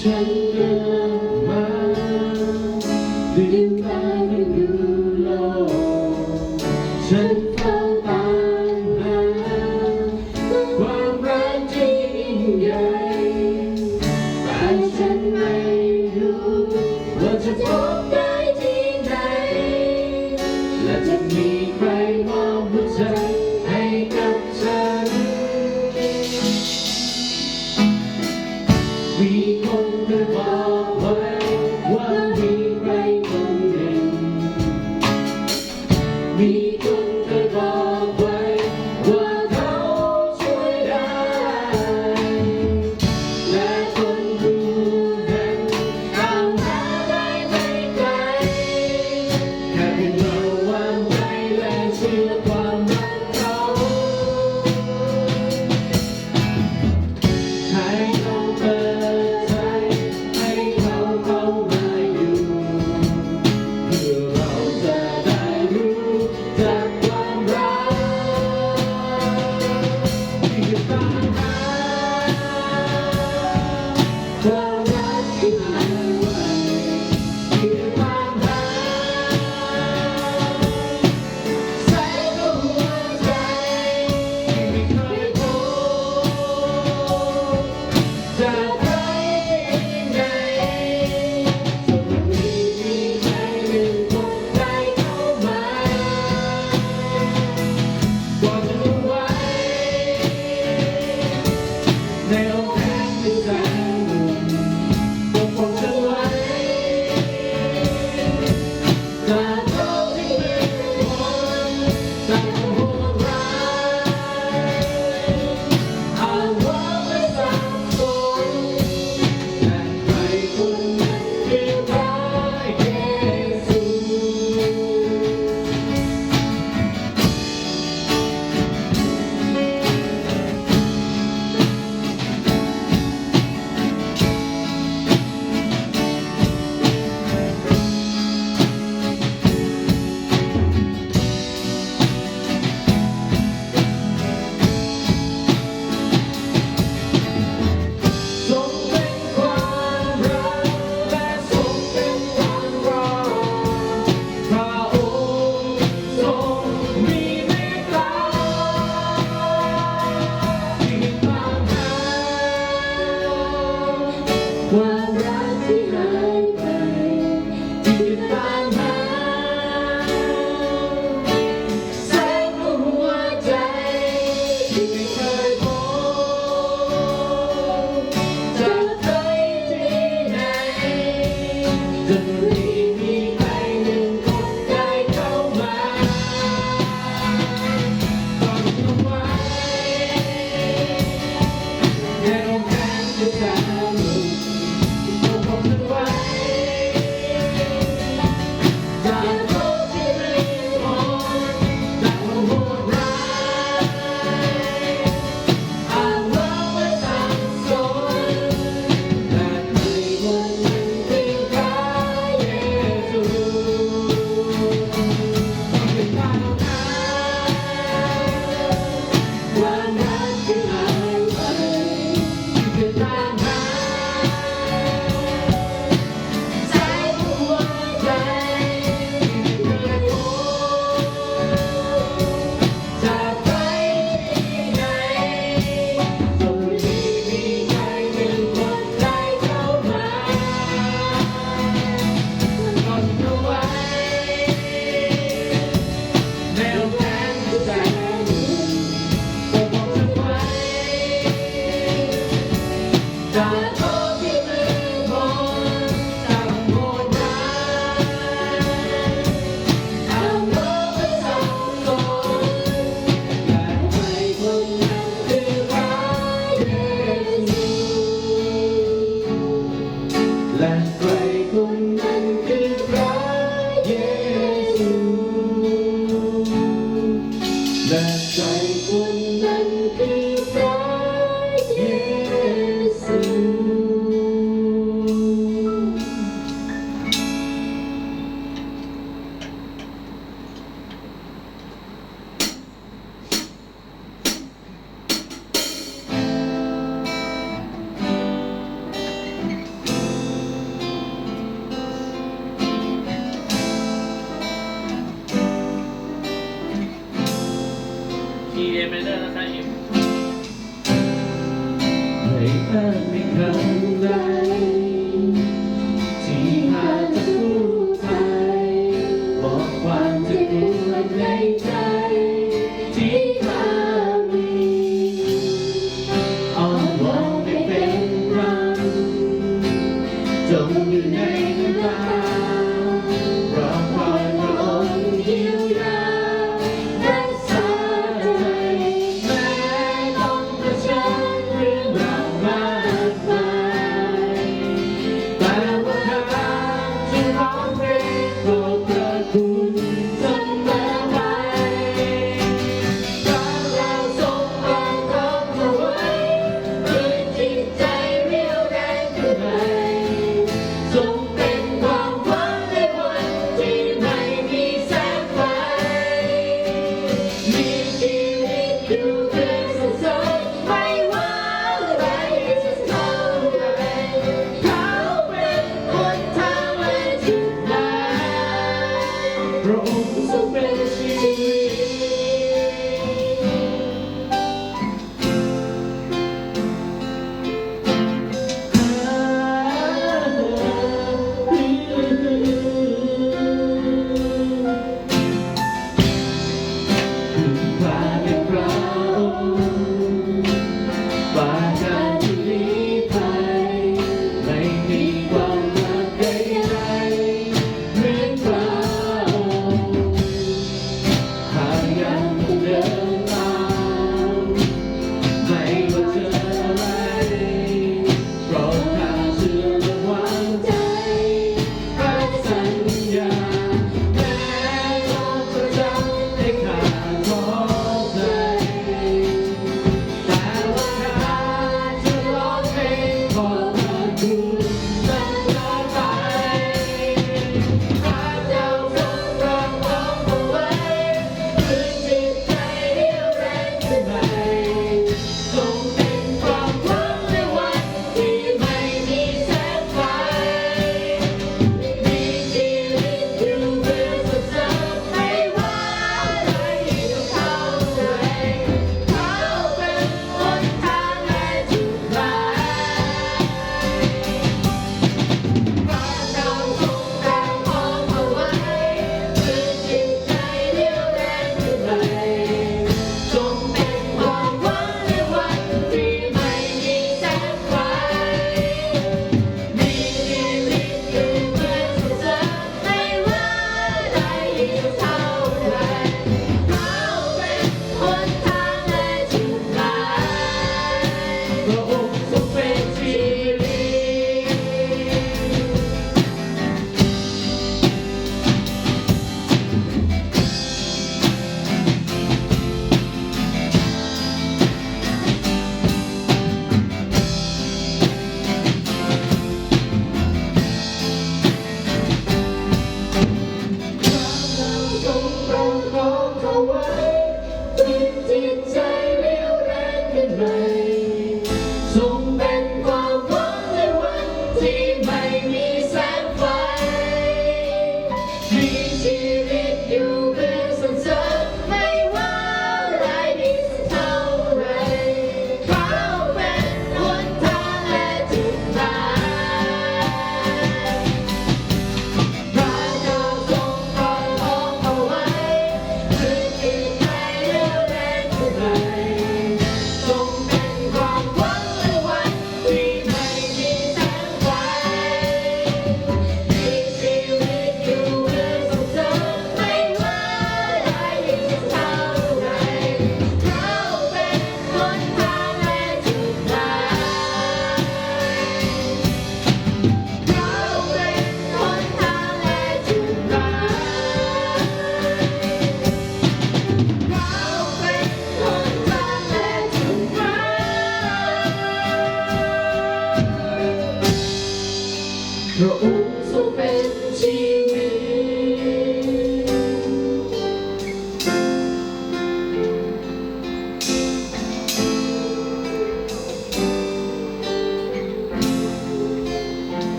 ฉันเดินมาลืมตาดูโลกฉันเฝ้าตามหาความรักที่ยิ่งใหญ่แต่ฉันไม่รู้ว่าจะพบได้ที่ไหนและจะมีใครมอบหัวใจให้กับฉันมีคนเคยบอกไว้ว่ามีใครคนหนึ่งมีคนเคยบอกไว้ว่าเขาช่วยได้และคนผู้นั้นตามหาได้ไม่ไกลแค่เพียงเราวางใจและเชื่อความรักเขาให้เขาเปิดใจให้เขาเข้ามาอยู่เพื่อเราจะได้รู้ใจ E A minor นะครับ E ไม่อาจมีคำใดที่อาจจะพูดไปบอกความเจ็บปวดในใจที่ข้ามีอ้อนวอนไม่เป็นรังจมอยู่ในน้ำตารอคอยพระองค์เยียวยารักษาใจแม้ต้องเผชิญเรื่องราวมากมาย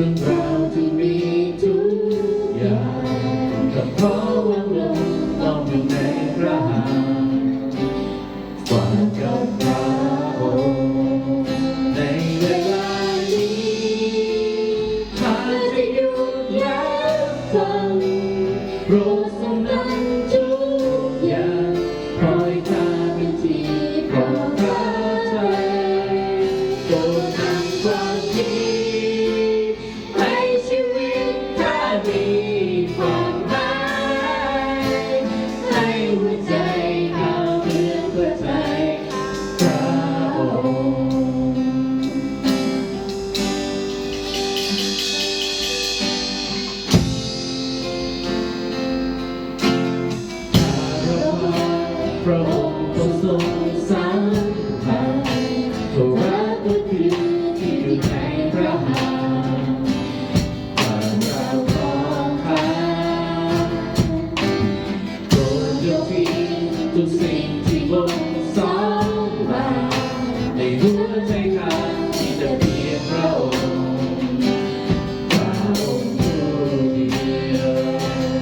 เรื่องราวที่มีทุกอย่างก็เพราะว่าลงนอนอยู่ในพระหัตถ์ฝากกับพระองค์ในเวลานี้ข้าจะหยุดและฟังโปรดทรงนำทุกอย่างคอยข้าเป็นที่ปลอดภัยโปรดนำความดีให้ชีวิตข้ามีความหมายให้หัวใจข้าเพื่อเพื่อใจพระองค์พระองค์ทรงทรงสร้างมาเพราะรักก็คือที่อยู่ในพระหัตถ์ความรักของข้าโปรดยกทิ้งทุกสิ่งที่บนสองมาในหัวใจข้าที่จะเพียงพระองค์พระองค์ผู้เดียว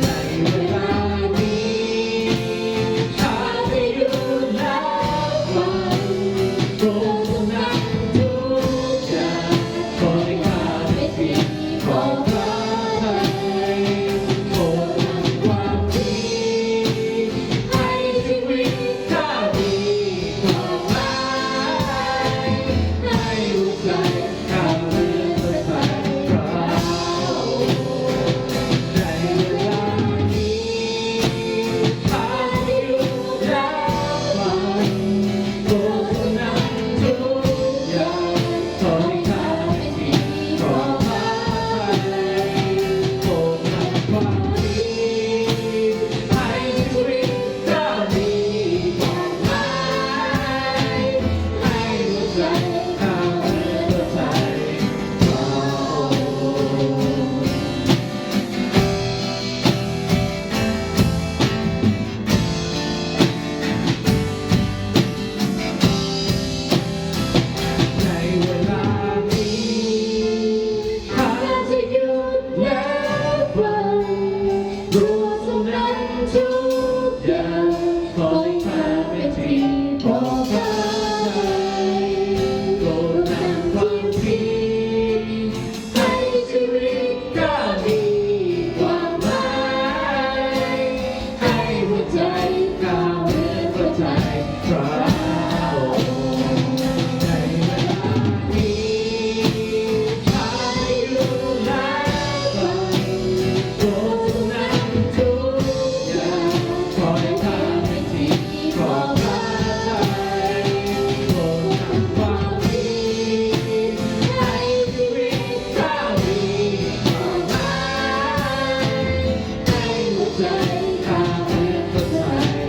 ในเวลานี้ข้าจะหยุดและฟังโปรดทรงนำทุกอย่างขอให้ข้าเป็นที่ปลอดภัยโปรดนำความดีให้ชีวิตข้ามีความหมายให้หัวใจข้าเพื่อเพื่อไทยพระองค์ในเวลานี้ข้าจะหยุดและฟังโปรดทรงนำทุกอย่างขอให้ข้าเป็นที่ปลอดภัยโปรดนำความดีให้ชีวิตข้ามีความหมายให้หัวใจข้าเพื่อเพื่อไทยพระองค์ ในเวลานี้ข้าจะหยุดและฟังโปรดทรงนำทุกอย่างขอให้ข้าเป็นที่ปลอดภัยโปรดนำความดีให้ชีวิตข้ามีความหมายให้หัวใจข้าเหมือนพระทัยพระองค์ในเวลานี้ข้าจะหยุดและฟังโปรดทรงนำทุกอย่างขอให้ข้าเป็นที่ปลอดภัยโปรดนำความดีให้ชีวิตข้ามีความหมายให้หัวใจข้าเหมือนพระทัย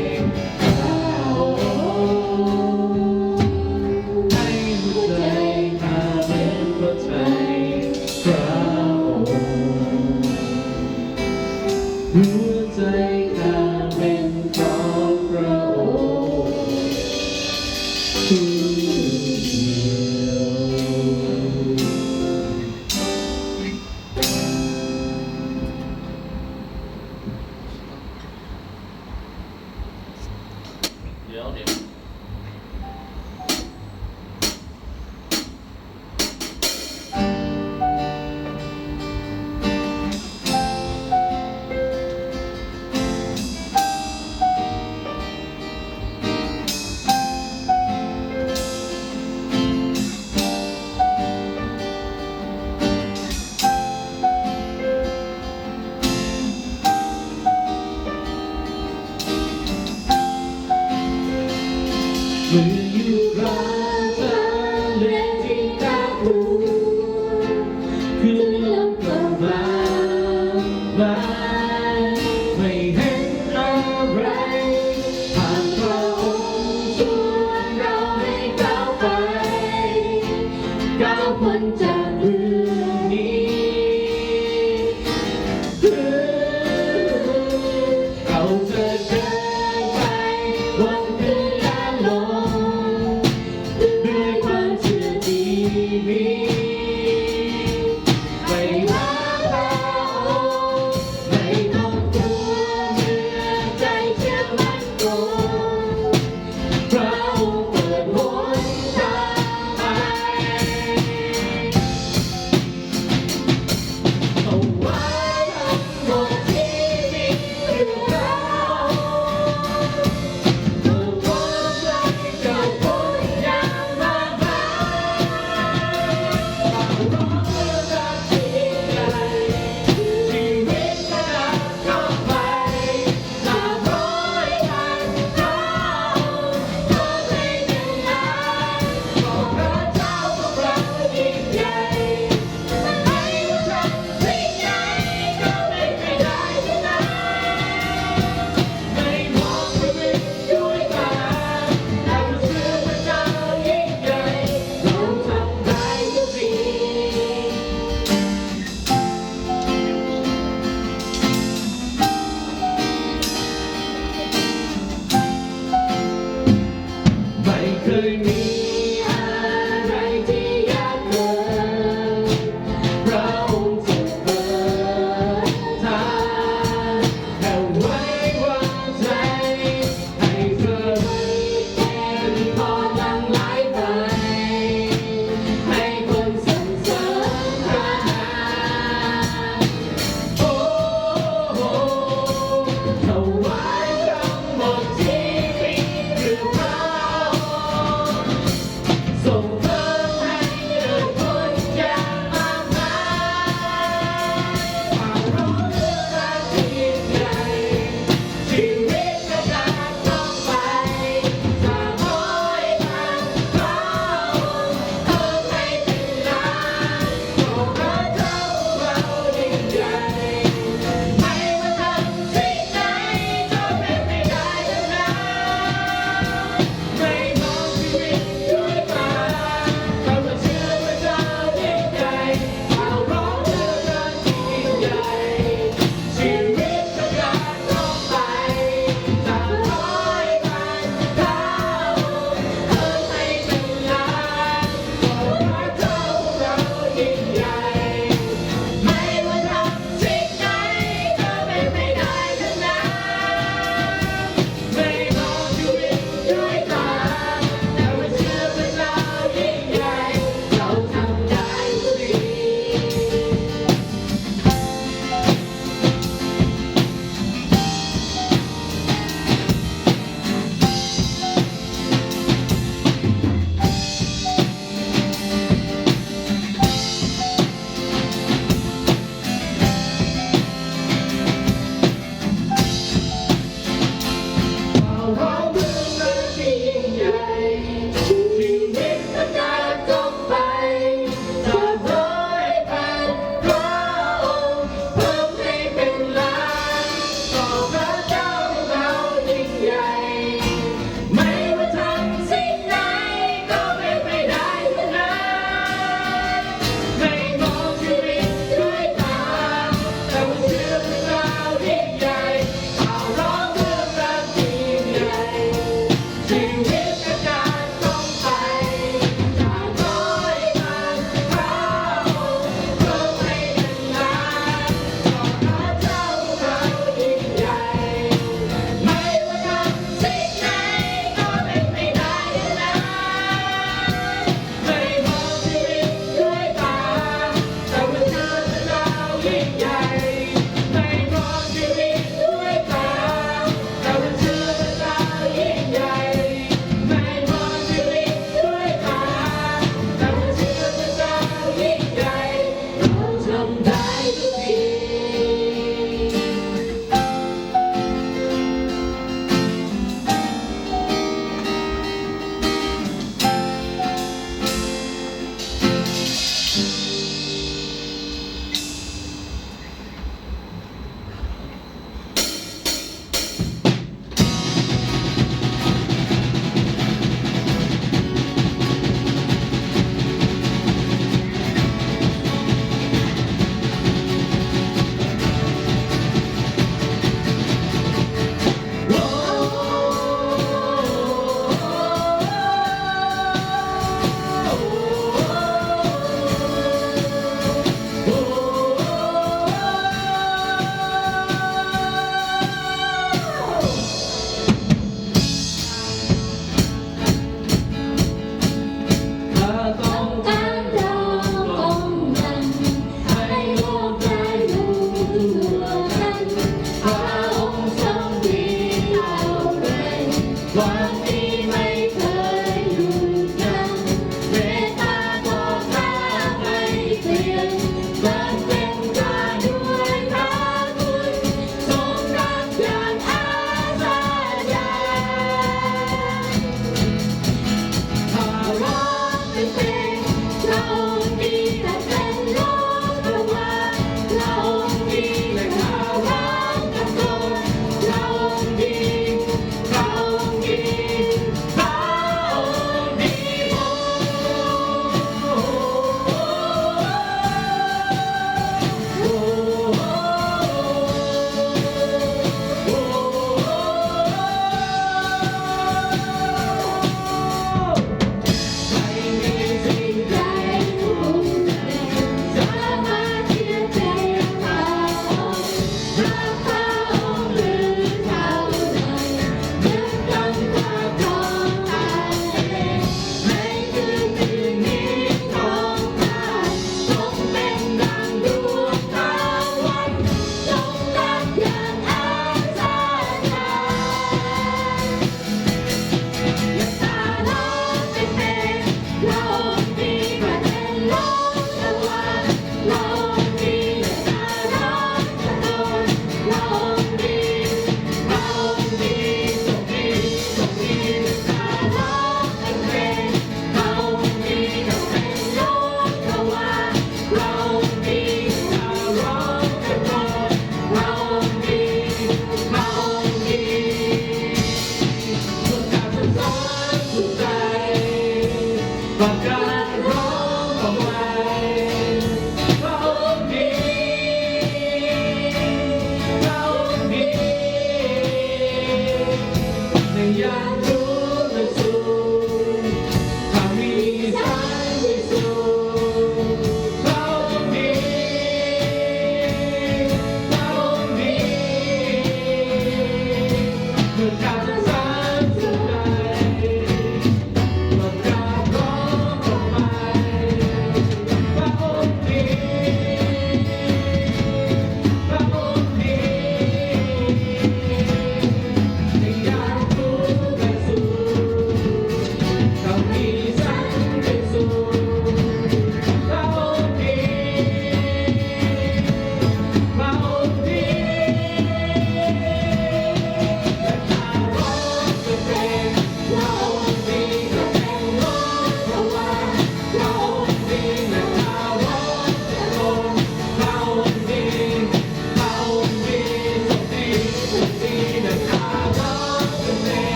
พระองค์ให้หัวใจข้าเหมือนพระทัยพระองค์หัวใจข้าเป็นของพระองค์ผู้เดียวเดี๋ยวมืออยู่กลางทะเลที่น่ากลัวคือลมพัดมาไม่เห็นอะไรผ่านพระองค์ชวนเราให้ก้าวไปก้าวพ้นจากเรื่องนี้ เราจะเดินไปวันคืนและลมด้วยความเชื่อที่มีไม่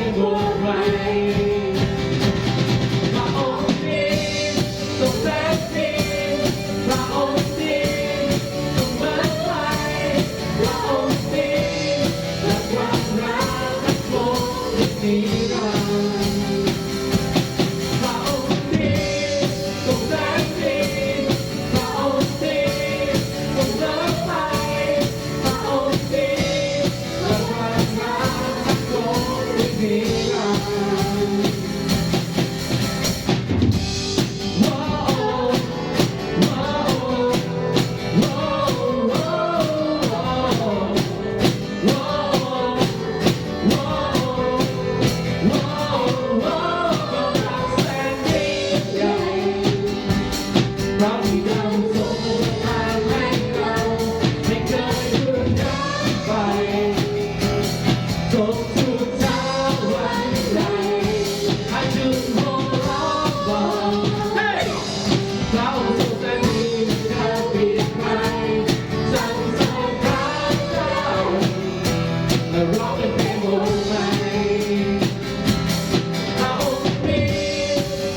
เป็นบทใหม่พระองค์นี้ทรงแสนดีพระองค์นี้ทรงเบิกไฟพระองค์นี้และความรักมันคงนิรันดร์พระองค์นี้ทรงแสนดีพระองค์นี้ทรงเบิกไฟพระองค์นี้และความรักมันคงนิรันดร์พระบิดาทรงประทานให้เราไม่เคยเลือนหายไปจบทุกเช้าวันใดให้จึงโห่ร้องบอกเราทรงแต่มีจะปิดไปสั่งสอนพระเจ้าและร้องเป็นเพลงบทใหม่พระองค์นี้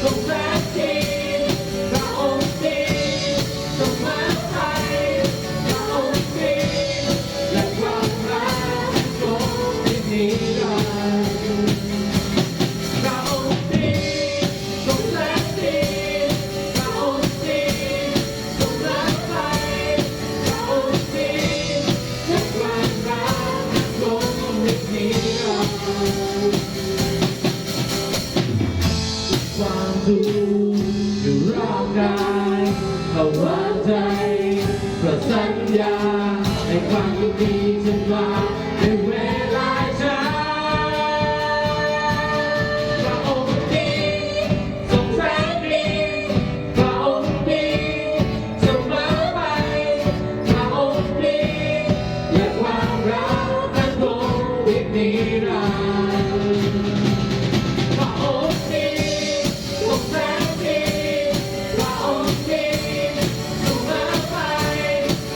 ทรงแสนดีพระองค์นี้ทรงมาไทยพระองค์นี้และความรักคงนิรันดร์พระองค์นี้ทรงแสนดีพระองค์นี้ทรงมาไทยพระองค์นี้และความรักคงนิรันดร์ความทุกข์อยู่รอบกายเขาวางใจเพราะสัญญาในความดีฉันมาในเวลาช้าพระองค์นี้ทรงแสนดีพระองค์นี้ทรงมาไปพระองค์นี้และความรักนั้นคงนิรันดร์พระองค์นี้ทรงแสนดีพระองค์นี้ทรงมาไป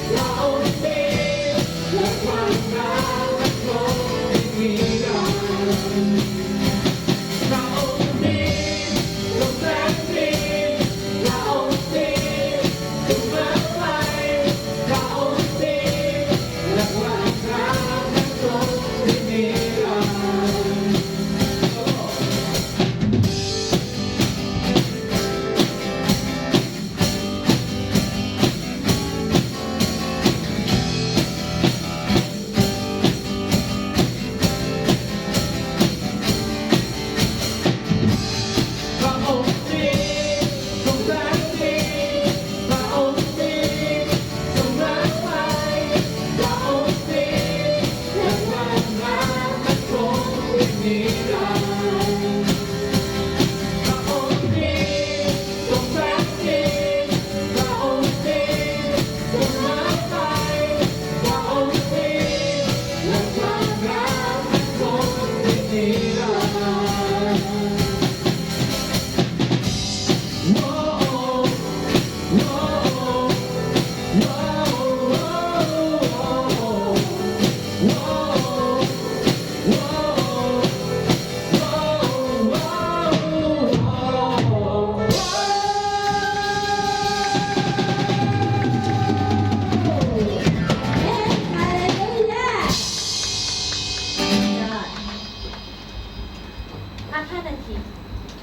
พระองค์นี้และความรักนั้นคงนิรันดร์พระองค์นี้ทรงแสนดีพระองค์นี้ทรงมาไปพระองค์นี้และความรักนั้นคงนิรันดร์ พระองค์นี้ทรงแสนดีพระองค์นี้ทรงรักใครพระองค์นี้และความรักมันคงนิรันดร์พระองค์นี้ทรงแสนดีพระองค์นี้ทรงรักใครพระองค์นี้และความรักมันคงนิรันดร์ 5 นาที